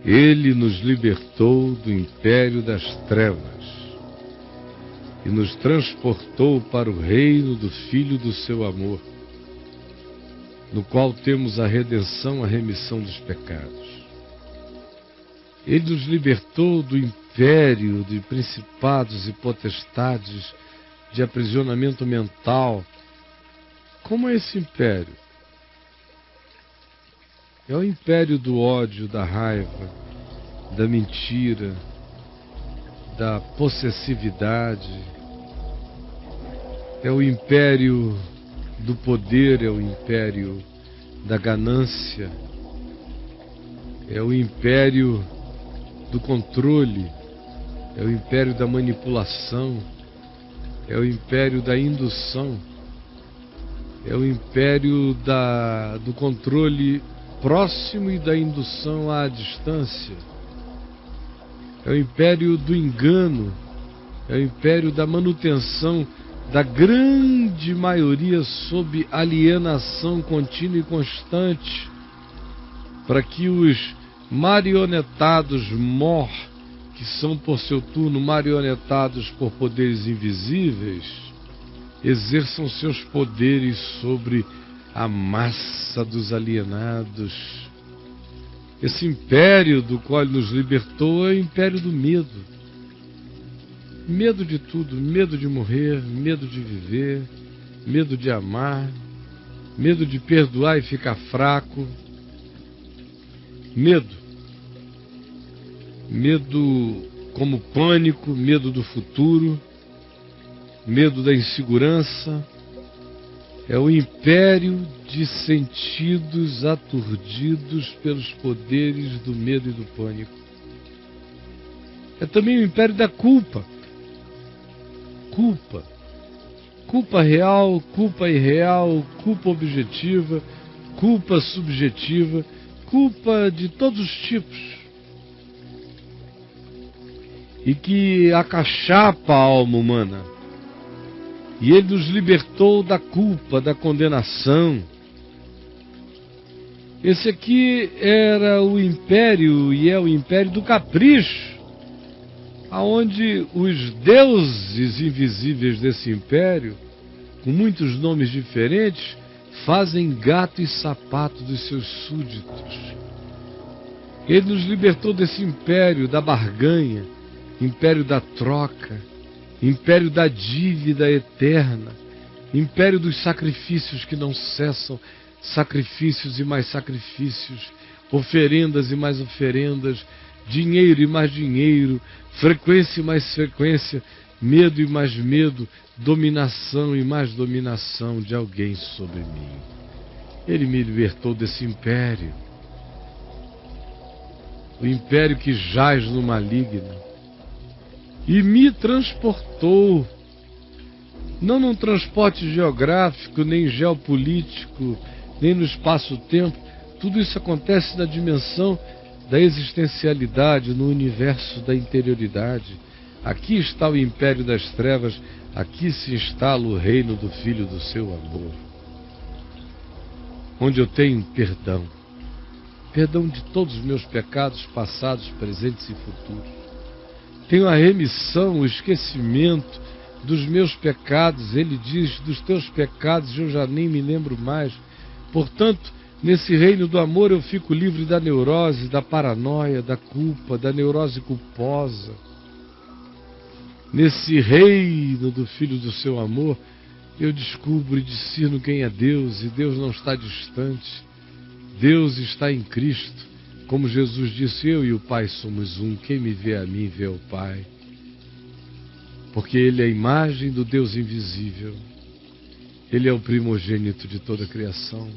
Ele nos libertou do império das trevas e nos transportou para o reino do Filho do seu amor, no qual temos a redenção, a remissão dos pecados. Ele nos libertou do império de principados e potestades, de aprisionamento mental. Como é esse império? É o império do ódio, da raiva, da mentira, da possessividade. É o império do poder, é o império da ganância, é o império do controle, é o império da manipulação, é o império da indução, é o império do controle próximo e da indução à distância, é o império do engano, é o império da manutenção da grande maioria sob alienação contínua e constante, para que os marionetados que são por seu turno marionetados por poderes invisíveis, exerçam seus poderes sobre a massa dos alienados. Esse império do qual ele nos libertou é o império do medo. Medo de tudo, medo de morrer, medo de viver, medo de amar, medo de perdoar e ficar fraco. Medo como pânico, medo do futuro, medo da insegurança. É o império de sentidos aturdidos pelos poderes do medo e do pânico. É também o império da culpa. Culpa real, culpa irreal, culpa objetiva, culpa subjetiva, culpa de todos os tipos. E que acachapa a alma humana. E ele nos libertou da culpa, da condenação. Esse aqui era o império, e é o império do capricho, aonde os deuses invisíveis desse império, com muitos nomes diferentes, fazem gato e sapato dos seus súditos. Ele nos libertou desse império da barganha, império da troca, império da dívida eterna, império dos sacrifícios que não cessam, sacrifícios e mais sacrifícios, oferendas e mais oferendas, dinheiro e mais dinheiro, frequência e mais frequência, medo e mais medo, dominação e mais dominação de alguém sobre mim. Ele me libertou desse império, o império que jaz no maligno, e me transportou, não num transporte geográfico, nem geopolítico, nem no espaço-tempo. Tudo isso acontece na dimensão da existencialidade, no universo da interioridade. Aqui está o império das trevas, aqui se instala o reino do Filho do seu amor, onde eu tenho perdão de todos os meus pecados passados, presentes e futuros. Tenho a remissão, o esquecimento dos meus pecados. Ele diz, dos teus pecados eu já nem me lembro mais. Portanto, nesse reino do amor eu fico livre da neurose, da paranoia, da culpa, da neurose culposa. Nesse reino do Filho do seu amor, eu descubro e discerno quem é Deus, e Deus não está distante. Deus está em Cristo. Como Jesus disse, eu e o Pai somos um. Quem me vê a mim, vê o Pai. Porque Ele é a imagem do Deus invisível. Ele é o primogênito de toda a criação.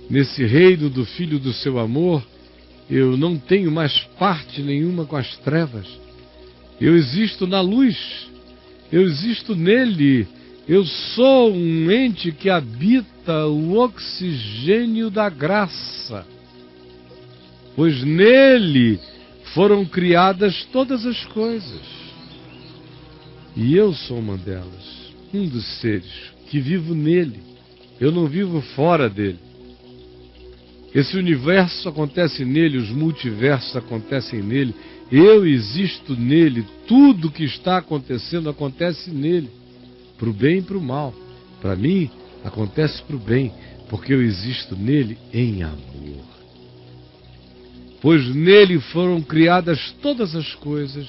Nesse reino do Filho do seu amor, eu não tenho mais parte nenhuma com as trevas. Eu existo na luz. Eu existo nele. Eu sou um ente que habita o oxigênio da graça. Pois nele foram criadas todas as coisas. E eu sou uma delas, um dos seres que vivo nele. Eu não vivo fora dele. Esse universo acontece nele, os multiversos acontecem nele, eu existo nele, tudo que está acontecendo acontece nele, para o bem e para o mal. Para mim, acontece para o bem, porque eu existo nele em amor. Pois nele foram criadas todas as coisas,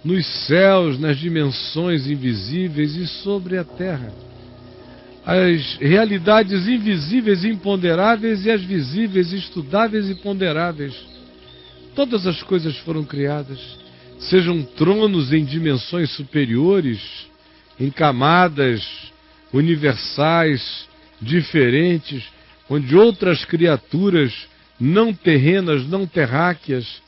nos céus, nas dimensões invisíveis e sobre a terra. As realidades invisíveis e imponderáveis e as visíveis, estudáveis e ponderáveis. Todas as coisas foram criadas, sejam tronos em dimensões superiores, em camadas universais, diferentes, onde outras criaturas não terrenas, não terráqueas,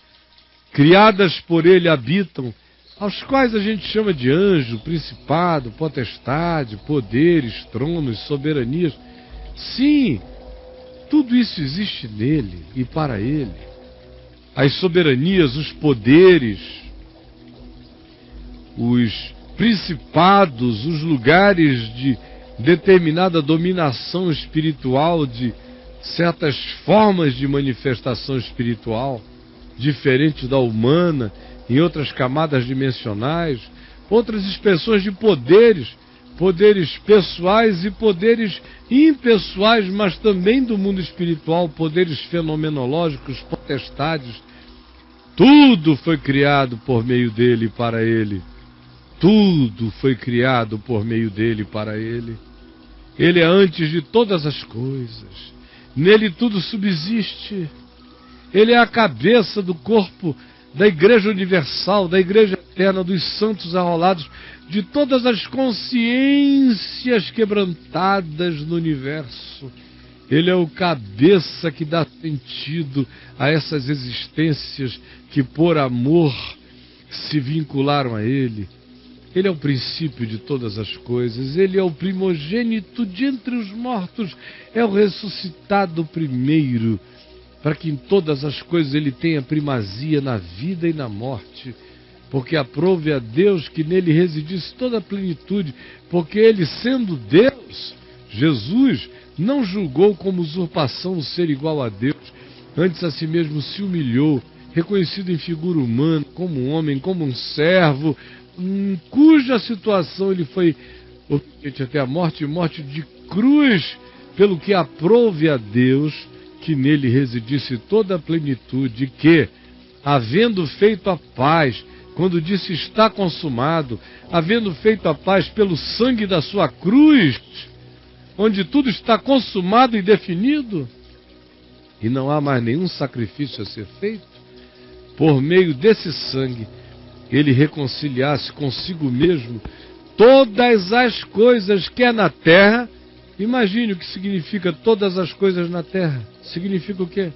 criadas por ele habitam, aos quais a gente chama de anjo, principado, potestade, poderes, tronos, soberanias. Sim, tudo isso existe nele e para ele. As soberanias, os poderes, os principados, os lugares de determinada dominação espiritual, de certas formas de manifestação espiritual, diferentes da humana, em outras camadas dimensionais, outras expressões de poderes, poderes pessoais e poderes impessoais, mas também do mundo espiritual, poderes fenomenológicos, potestades. Tudo foi criado por meio dele e para ele. Tudo foi criado por meio dele e para ele. Ele é antes de todas as coisas. Nele tudo subsiste. Ele é a cabeça do corpo da Igreja Universal, da Igreja Eterna, dos santos arrolados, de todas as consciências quebrantadas no universo. Ele é o cabeça que dá sentido a essas existências que por amor se vincularam a ele. Ele é o princípio de todas as coisas, ele é o primogênito de entre os mortos, é o ressuscitado primeiro, para que em todas as coisas ele tenha primazia na vida e na morte, porque aprove a Deus que nele residisse toda a plenitude, porque ele, sendo Deus, Jesus, não julgou como usurpação o ser igual a Deus, antes a si mesmo se humilhou, reconhecido em figura humana, como um homem, como um servo, em cuja situação ele foi obediente até a morte, e morte de cruz, pelo que aprove a Deus que nele residisse toda a plenitude, que, havendo feito a paz, quando disse está consumado, havendo feito a paz pelo sangue da sua cruz, onde tudo está consumado e definido, e não há mais nenhum sacrifício a ser feito, por meio desse sangue, ele reconciliasse consigo mesmo todas as coisas que é na terra. Imagine o que significa todas as coisas na terra. Significa o quê?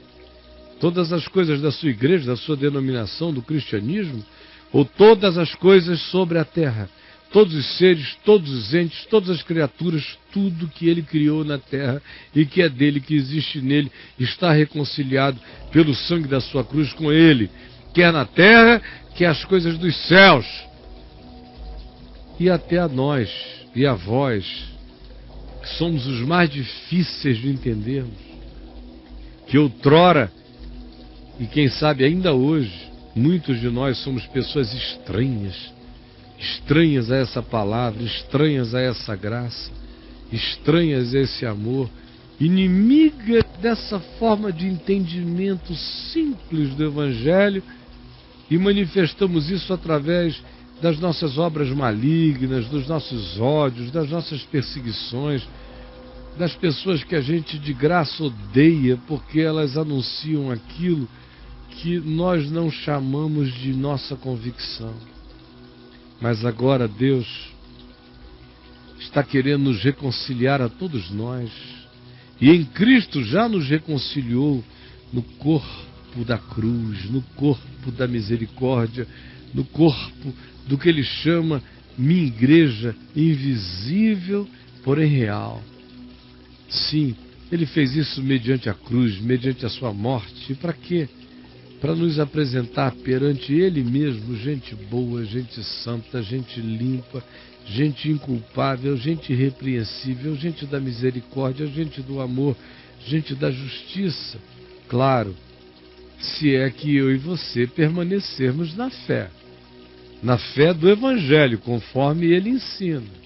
Todas as coisas da sua igreja, da sua denominação, do cristianismo, ou todas as coisas sobre a terra. Todos os seres, todos os entes, todas as criaturas, tudo que ele criou na terra e que é dele, que existe nele, está reconciliado pelo sangue da sua cruz com ele, quer na terra, quer as coisas dos céus. E até a nós e a vós, que somos os mais difíceis de entendermos, que outrora, e quem sabe ainda hoje, muitos de nós somos pessoas estranhas a essa palavra, estranhas a essa graça, estranhas a esse amor, inimigas dessa forma de entendimento simples do Evangelho, e manifestamos isso através das nossas obras malignas, dos nossos ódios, das nossas perseguições, das pessoas que a gente de graça odeia porque elas anunciam aquilo que nós não chamamos de nossa convicção. Mas agora Deus está querendo nos reconciliar a todos nós, e em Cristo já nos reconciliou no corpo da cruz, no corpo da misericórdia, no corpo do que ele chama minha igreja, invisível, porém real. Sim, ele fez isso mediante a cruz, mediante a sua morte. E para quê? Para nos apresentar perante ele mesmo gente boa, gente santa, gente limpa, gente inculpável, gente irrepreensível, gente da misericórdia, gente do amor, gente da justiça. Claro, se é que eu e você permanecermos na fé do Evangelho, conforme ele ensina.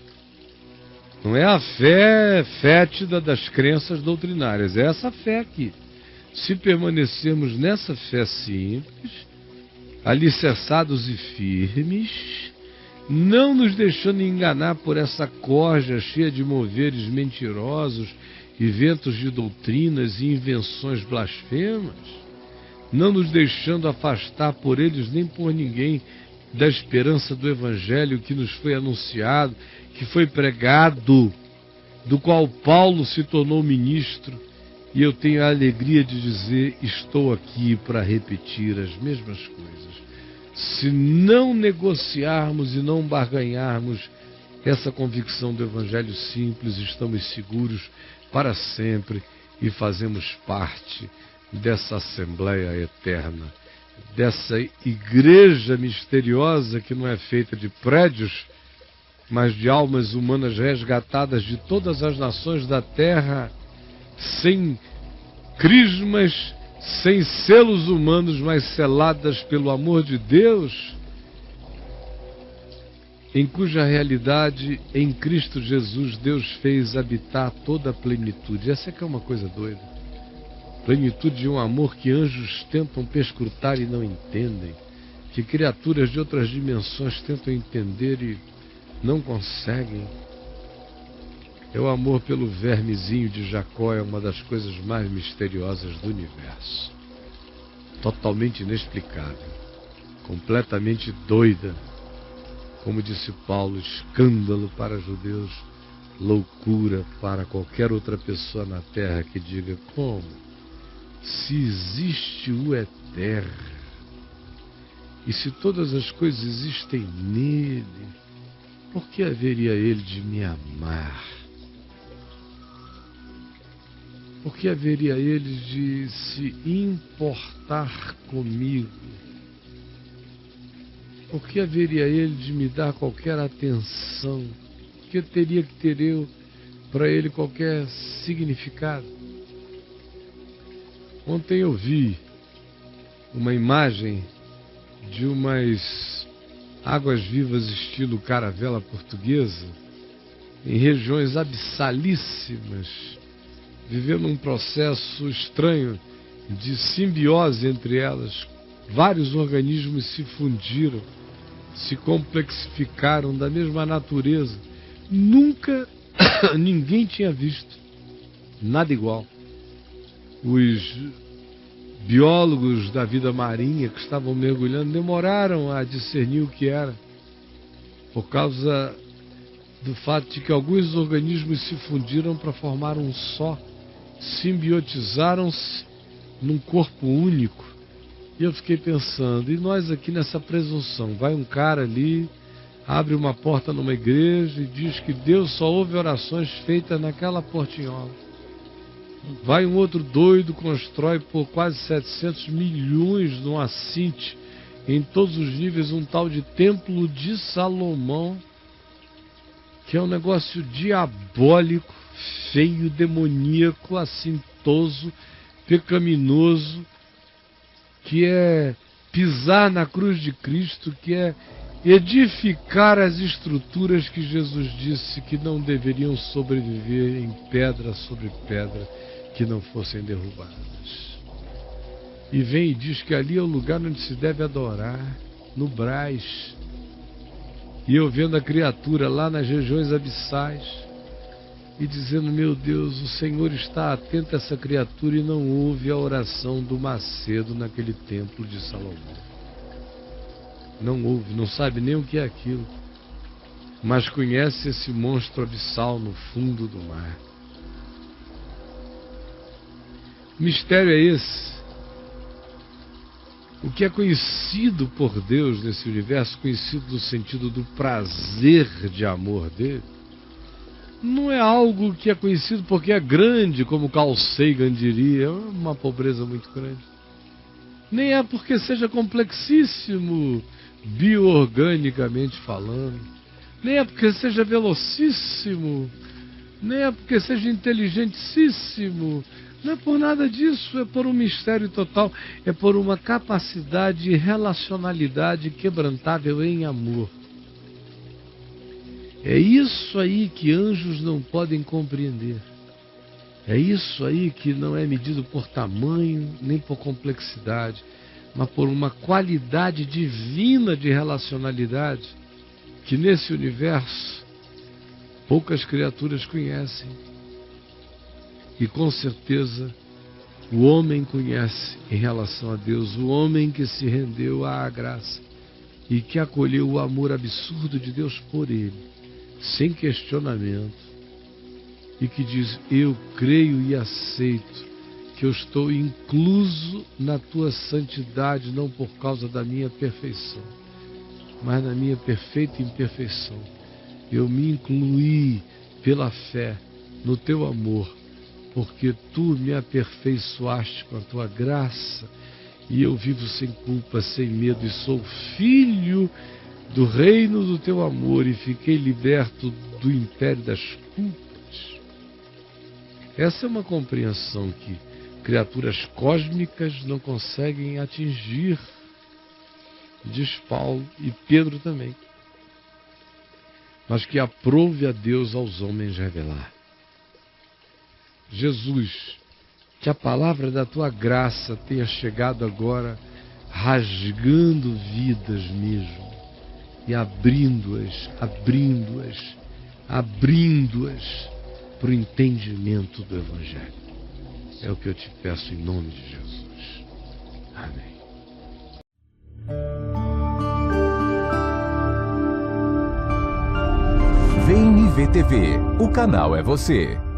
Não é a fé fétida das crenças doutrinárias, é essa fé aqui. Se permanecermos nessa fé simples, alicerçados e firmes, não nos deixando enganar por essa corja cheia de moveres mentirosos e ventos de doutrinas e invenções blasfemas, não nos deixando afastar por eles nem por ninguém da esperança do Evangelho que nos foi anunciado, que foi pregado, do qual Paulo se tornou ministro, e eu tenho a alegria de dizer, estou aqui para repetir as mesmas coisas. Se não negociarmos e não barganharmos essa convicção do Evangelho simples, estamos seguros para sempre e fazemos parte dessa Assembleia Eterna, dessa igreja misteriosa que não é feita de prédios, mas de almas humanas resgatadas de todas as nações da terra, sem crismas, sem selos humanos, mas seladas pelo amor de Deus, em cuja realidade, em Cristo Jesus, Deus fez habitar toda a plenitude. Essa é que é uma coisa doida. Plenitude de um amor que anjos tentam perscrutar e não entendem, que criaturas de outras dimensões tentam entender e não conseguem. É o amor pelo vermezinho de Jacó, é uma das coisas mais misteriosas do universo. Totalmente inexplicável, completamente doida. Como disse Paulo, escândalo para judeus, loucura para qualquer outra pessoa na terra que diga como? Se existe o Eterno, e se todas as coisas existem nele, por que haveria ele de me amar? Por que haveria ele de se importar comigo? Por que haveria ele de me dar qualquer atenção? Por que teria que ter eu para ele qualquer significado? Ontem eu vi uma imagem de umas águas vivas estilo caravela portuguesa em regiões abissalíssimas, vivendo um processo estranho de simbiose entre elas. Vários organismos se fundiram, se complexificaram da mesma natureza. Nunca ninguém tinha visto nada igual. Os biólogos da vida marinha que estavam mergulhando demoraram a discernir o que era, por causa do fato de que alguns organismos se fundiram para formar um só, simbiotizaram-se num corpo único. E eu fiquei pensando, e nós aqui nessa presunção, vai um cara ali, abre uma porta numa igreja e diz que Deus só ouve orações feitas naquela portinhola. Vai um outro doido, constrói por quase 700 milhões num assinte, em todos os níveis, um tal de Templo de Salomão, que é um negócio diabólico, feio, demoníaco, assintoso, pecaminoso, que é pisar na cruz de Cristo, que é edificar as estruturas que Jesus disse que não deveriam sobreviver em pedra sobre pedra, que não fossem derrubadas. E vem e diz que ali é o lugar onde se deve adorar, no Brás. E eu vendo a criatura lá nas regiões abissais e dizendo, meu Deus, o Senhor está atento a essa criatura e não ouve a oração do Macedo naquele templo de Salomão. Não ouve, não sabe nem o que é aquilo, mas conhece esse monstro abissal no fundo do mar. O mistério é esse. O que é conhecido por Deus nesse universo, conhecido no sentido do prazer de amor dele, não é algo que é conhecido porque é grande, como Carl Sagan diria, é uma pobreza muito grande. Nem é porque seja complexíssimo, bioorganicamente falando, nem é porque seja velocíssimo, nem é porque seja inteligentíssimo, Não é por nada disso, é por um mistério total, é por uma capacidade de relacionalidade quebrantável em amor. É isso aí que anjos não podem compreender. É isso aí que não é medido por tamanho, nem por complexidade, mas por uma qualidade divina de relacionalidade que nesse universo poucas criaturas conhecem. E com certeza o homem conhece em relação a Deus, o homem que se rendeu à graça e que acolheu o amor absurdo de Deus por ele, sem questionamento, e que diz: eu creio e aceito que eu estou incluso na tua santidade, não por causa da minha perfeição, mas na minha perfeita imperfeição. Eu me incluí pela fé no teu amor, porque tu me aperfeiçoaste com a tua graça, e eu vivo sem culpa, sem medo, e sou filho do reino do teu amor, e fiquei liberto do império das culpas. Essa é uma compreensão que criaturas cósmicas não conseguem atingir, diz Paulo, e Pedro também, mas que aprouve a Deus aos homens revelar. Jesus, que a palavra da tua graça tenha chegado agora, rasgando vidas mesmo, e abrindo-as para o entendimento do Evangelho. É o que eu te peço em nome de Jesus. Amém. VNV TV, o canal é você.